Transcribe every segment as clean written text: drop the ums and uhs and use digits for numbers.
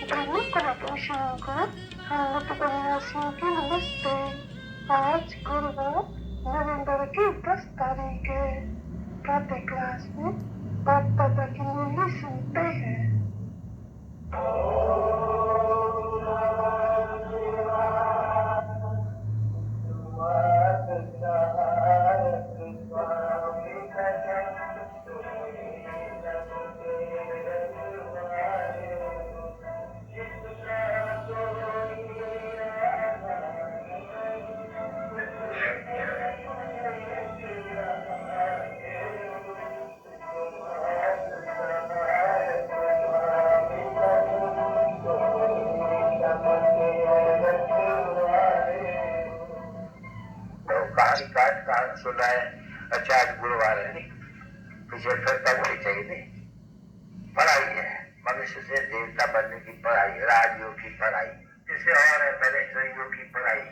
प्रणतोषियों नमस्ते। आज गुरुवार नवंबर की 10 तारीख है। प्रातः क्लास में बाप दादा की मुरली सुनते हैं। सुना है। अच्छा आज गुरुवार है, नहीं तुझे फिर तब होनी चाहिए। नहीं पढ़ाई है, मनुष्य से देवता बनने की पढ़ाई, राजयोग की पढ़ाई, जिसे और है बैरिस्टर की पढ़ाई,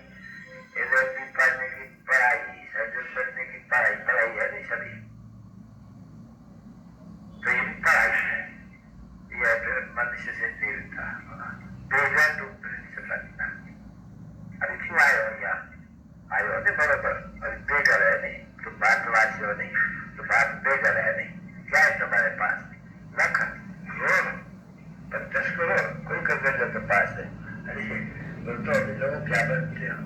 एलएलबी पढ़ने की पढ़ाई, सर्जन बनने की पढ़ाई, पढ़ाई है नहीं सभी। तो ये पढ़ाई है, यह फिर मनुष्य से देवता बेजा तो प्रिंस बनना। अभी क्यों आए हो यहाँ? आए हो नहीं बराबर, अभी बेघर है नहीं तो बातवासी हो नहीं तो बात बेघर है नहीं। क्या है तुम्हारे पास? लाख करोड़ 50 करोड़ कोई कर्ज तो पास है। अरे तो अभी लोग क्या बनते हो?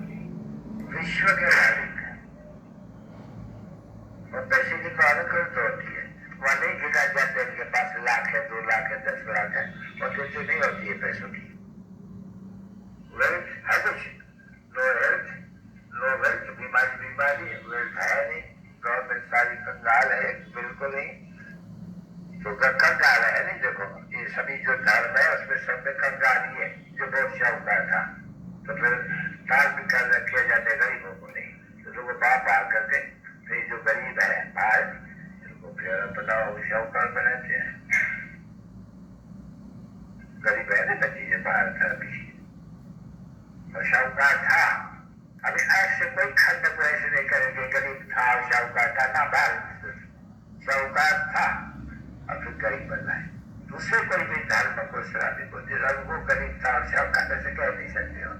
विश्व के मालिक है और पैसे की पालन तो होती है। वहां नहीं गिना जाते इनके पास लाख है, 2 लाख है, 10 लाख है, और तो नहीं होती है पैसों की। वेल्थ है कुछ, नो हेल्थ, नो वेल्थ, बीमारी वेल्थ है नहीं। गवर्नमेंट सारी कंगाल है, बिल्कुल नहीं। तो कंगाल है नहीं। देखो ये सभी जो धर्म है उसमें सब में कंगाल ही है। जो बहुत शाहूकार था तो फिर दान भी कर रखे जाते गरीबों को नहीं, तो लोग बाप आ करके फिर जो गरीब है बाहर इनको फिर अपना शाहूकार बनाते हैं। गरीब है ना बच्ची जो बाहर था अभी और शाहूकार था। अभी आज से कोई खंड को ऐसे नहीं करेंगे गरीब था और शाहूकार था ना। भारत शाहूकार था और फिर गरीब बना है। दूसरे कोई भी धर्म को शराबी को वो गरीब था और शाहूकार ऐसे कह नहीं सकते हो।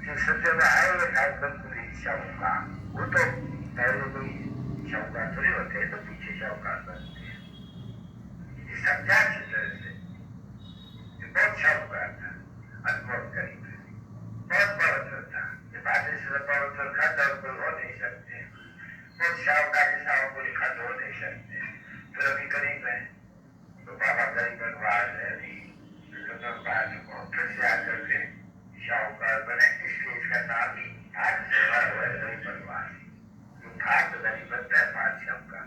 जो सत्य में आए हुए था बिल्कुल ही शाहूकार, वो तो पहले कोई शाहूकार थोड़ी होते हैं तो पीछे शाहूकार बनते हैं। ये समझा अच्छी तरह से। बहुत शाहूकार था और बहुत गरीब है, बहुत पवित्र था। ये बातें से पवित्र खंड और कोई हो नहीं सकते। बहुत शाहूकार जैसा को लिखा हो नहीं सकते। फिर अभी गरीब है तो बाबा गरीब बनवास है फिर से आकर के शाहूकार बने, इसलिए इसका नाम ही आज से गरीब बनवास। जो भाग तो गरीब बनता है बादशाह का।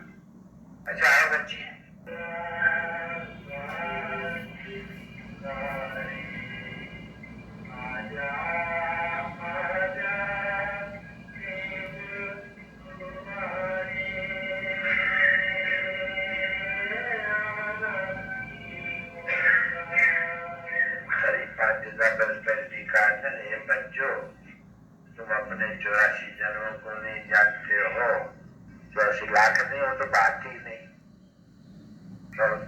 अच्छा है बच्ची बच्चों, तुम अपने 84 जन्मों को नहीं जानते हो। 84 लाख नहीं हो तो बात ही नहीं।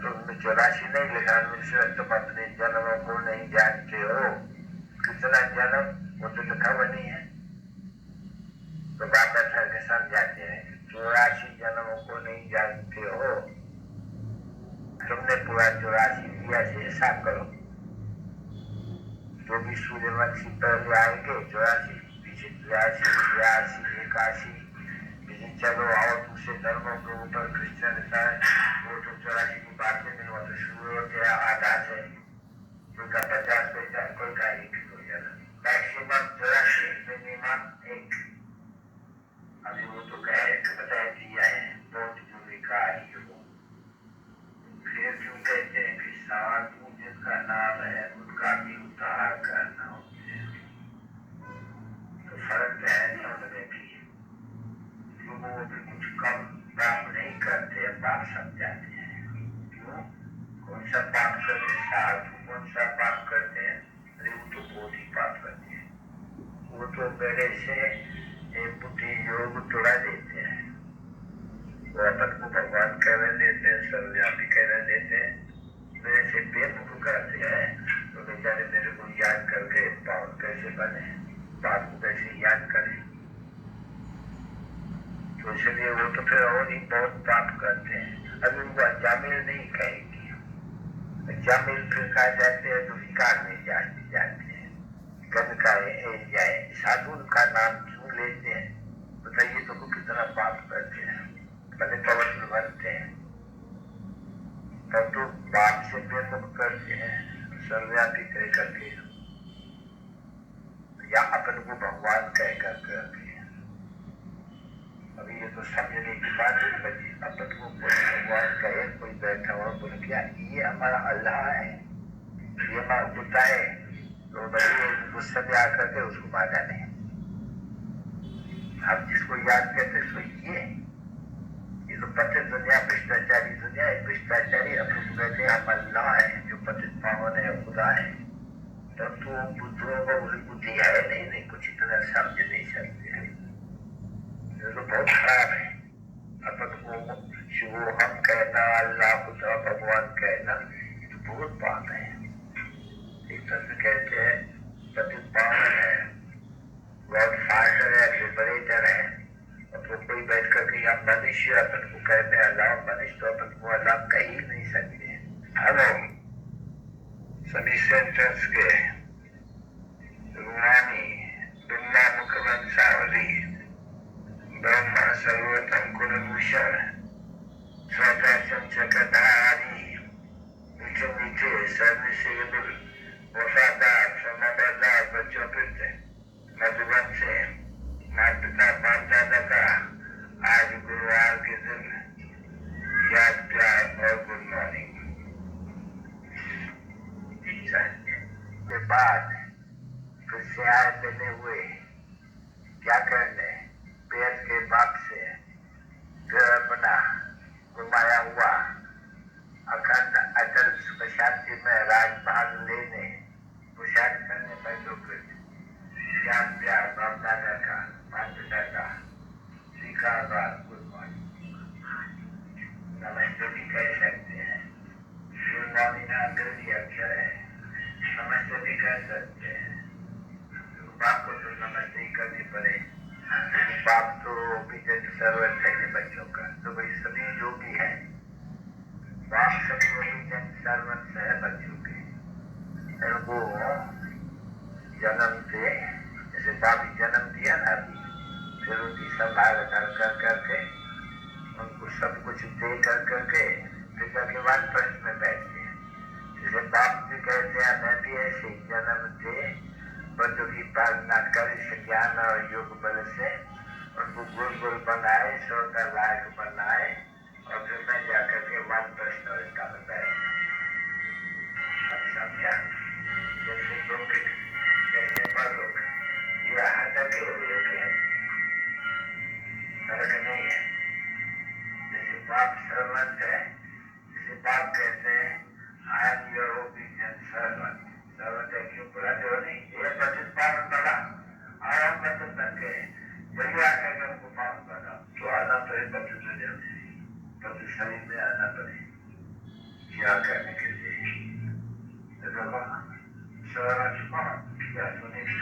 तुमने 84 नहीं लिखा, तुम अपने जन्मों को नहीं जानते हो। कितना जन्म वो तो लिखा हुआ नहीं है। तो बाबा सर के समझाते हैं 84 जन्मों को नहीं जानते हो। तुमने पूरा 84 दिया से हिसाब करो। जो भी सूर्यवंशी पहले आएंगे 84, पीछे 83, 81, चलो आओ दूसरे धर्मों के ऊपर क्रिश्चियनिता है वो तो 84 की बात नहीं हुआ। तो शुरू होते आधार है उनका 50 पैसा कोई का 1 हो जाना। Maximum 84, minimum 1। अभी वो तो बता दिया है बहुत जो लिखा है। फिर क्यों कहते हैं कि साधु जिनका नाम है उनका भी उद्धार करना होता है। तो फर्क है नहीं उनमें भी। वो भी कुछ कम काम नहीं करते, बात समझाते हैं। क्यों? कौन सा पाप करते? साधु कौन सा पाप करते हैं? अरे वो तो बहुत ही पाप करते हैं। वो तो मेरे से बुद्धि योग तोड़ा देते हैं। वो अपन को भगवान कह रहे देते हैं, सर्वव्यापी कह रहे देते हैं। बने, बाप को कैसे याद करें। तो इसलिए वो तो फिर और ही बहुत पाप करते हैं। अभी उनको अजामिल नहीं कहेगी, अजामिल फिर कहा जाते हैं तो शिकार में जाते हैं, गन का जाए, साधु का नाम क्यों लेते हैं, बताइए तो कितना पाप करते हैं, पहले पवित्र बनते हैं तब तो पाप से बेमुख करते हैं, सर्वव्यापी कह करके या अपन को भगवान कह करके। अभी ये तो समझने की बात है बची, अपन को कोई भगवान कहे, कोई बैठा हुआ बोले क्या ये हमारा अल्लाह है, ये हमारा खुदा है, तो बच्चे गुस्से में आकर के उसको माना नहीं। हम जिसको याद करते सो ये तो पतित दुनिया, भ्रष्टाचारी दुनिया है, भ्रष्टाचारी अपन को कहते हैं हम अल्लाह है, जो पतित पावन है खुदा है। तब तो बुद्धों को बुद्धि है नहीं, कुछ इतना समझ नहीं सकते हैं, तो बहुत खराब है। अपन को शिव हम कहना, अल्लाह खुदा भगवान कहना, ये तो बहुत पाप है। एक तरह से कहते हैं पतित पावन है, गॉड फादर है, लिबरेटर है, और तो कोई बैठ कर या मनुष्य अपन को कहते हैं अल्लाह, मनुष्य तो अपन को अल्लाह कह ही नहीं सकते। हेलो सभी सेंटेंस के रूहानी बिल्ला मुखवंशावली ब्रह्मा सर्वोत्तम कुलभूषण स्वदर्शन चक्रधारी मीठे मीठे सर्वसेवल वफादार समझदार बच्चों फिरते मधुबन से माता बाप दादा का आज गुरुवार के दिन याद प्यार और गुड मॉर्निंग के बाद फिर से आए बने हुए क्या करने, पेड़ के बाप से फिर अपना घुमाया हुआ अखंड अटल सुख शांति में राजभाग लेने पुरुषार्थ करने बैठो। फिर याद प्यार बाप दादा का, माता पिता का स्वीकार गुड मॉर्निंग नमस्ते भी कह सकते हैं। गुड मॉर्निंग अंग्रेजी अक्षर है, नमस्ते भी कह सकते हैं। बाप को तो नमस्ते ही करनी पड़े, बाप तो ओबीडिएंट सर्वेंट है बच्चों का, तो भाई सभी जो भी है बाप सभी ओबीडिएंट सर्वेंट है बच्चों के। वो जन्म से जैसे बाप जन्म दिया ना अभी, फिर उनकी संभाल कर करके उनको सब कुछ दे कर करके फिर जाके वन प्रश्न में बैठते हैं। जैसे बाप भी कहते हैं मैं भी ऐसे जन्म दे बच्चों की पालना कर ज्ञान और योग बल से उनको गुल गुल बनाए, सोता लायक बनाए, और फिर मैं जाकर के वन प्रश्न इसका बताए। समझा? जैसे लोग जैसे लोग ये हटके हुए हैं, फर्क नहीं है। जैसे बाप सर्वंट है, जैसे बाप कहते हैं I am your obedient servant, servant है क्यों बुलाते हो नहीं, ये पतित पावन बना आराम पतित बन गए, वही आकर के उनको पावन बना, तो आना पड़े पतित हो जाते, पतित शरीर में आना पड़े क्या करने के लिए। सर्वंट क्या सुने की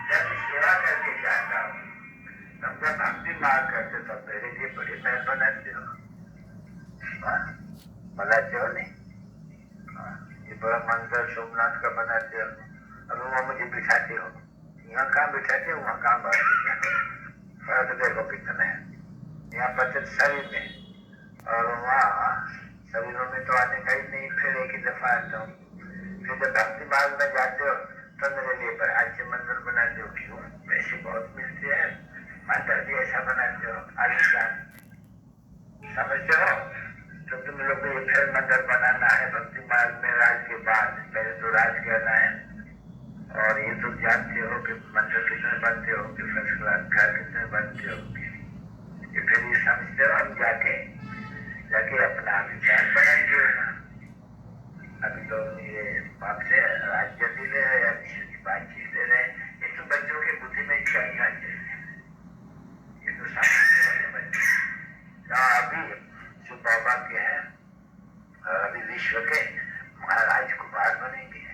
जब सेवा करके जाता हूँ तब जब भक्ति मार्ग करते तब मेरे लिए बड़े पैर बनाते हो, बनाते हो नहीं, ये बड़ा मंदिर सोमनाथ का बनाते हो, अब वहाँ मुझे बिठाते हो, यहाँ कहाँ बिठाते हो वहाँ कहाँ बैठते हो, फर्क देखो कितना है। यहाँ पतित शरीर में और वहाँ शरीरों में तो आने का ही नहीं, फिर एक ही दफा आता हूँ। फिर जब भक्ति मार्ग में जाते हो तो मेरे लिए अच्छे मंदिर बनाते हो, क्यों पैसे बहुत मिलते हैं, मंदिर भी ऐसा बनाते हो आलिशान, समझते हो। तो तुम लोग को ये फिर मंदिर बनाना है भक्ति मार्ग में राज के बाद, पहले तो राज करना है, और ये तो जानते हो कि मंदिर कितने बनते हो, कि फर्स्ट क्लास घर कितने बनते हो, ये फिर ये समझते हो। हम जाके अपना विचार बनाएंगे। अभी तो ये बाप से राज्य भी ले रहे, की बातचीत ले रहे, ये तो बच्चों के बुद्धि में चलना चाहिए, ये तो समझते हैं बच्चे। अभी जो बाबा के हैं अभी विश्व के महाराज कुमार बनेंगे,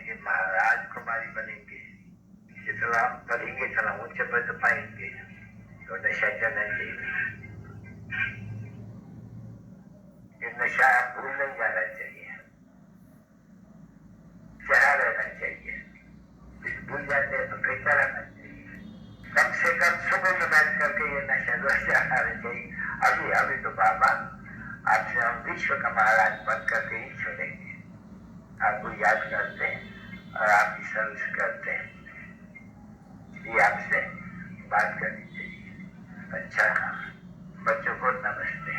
बनेंगे, राजकुमारी बनेंगे, जितना पढ़ेंगे इतना ऊंचे पद पाएंगे। तो नशा करना चाहिए, ये नशा भूल नहीं जाना चाहिए, चढ़ा रहना चाहिए। भूल जाते हैं तो बेहतर रहना चाहिए। कम से कम सुबह में बैठ करके ये नशा जाना चाहिए। अभी तो बाबा आपसे हम विश्व का महाराज बन करके ही छोड़ेंगे, आपको याद करते हैं और आपकी सर्विस करते हैं, ये आपसे बात करनी चाहिए। अच्छा, बच्चों को नमस्ते।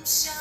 Shine.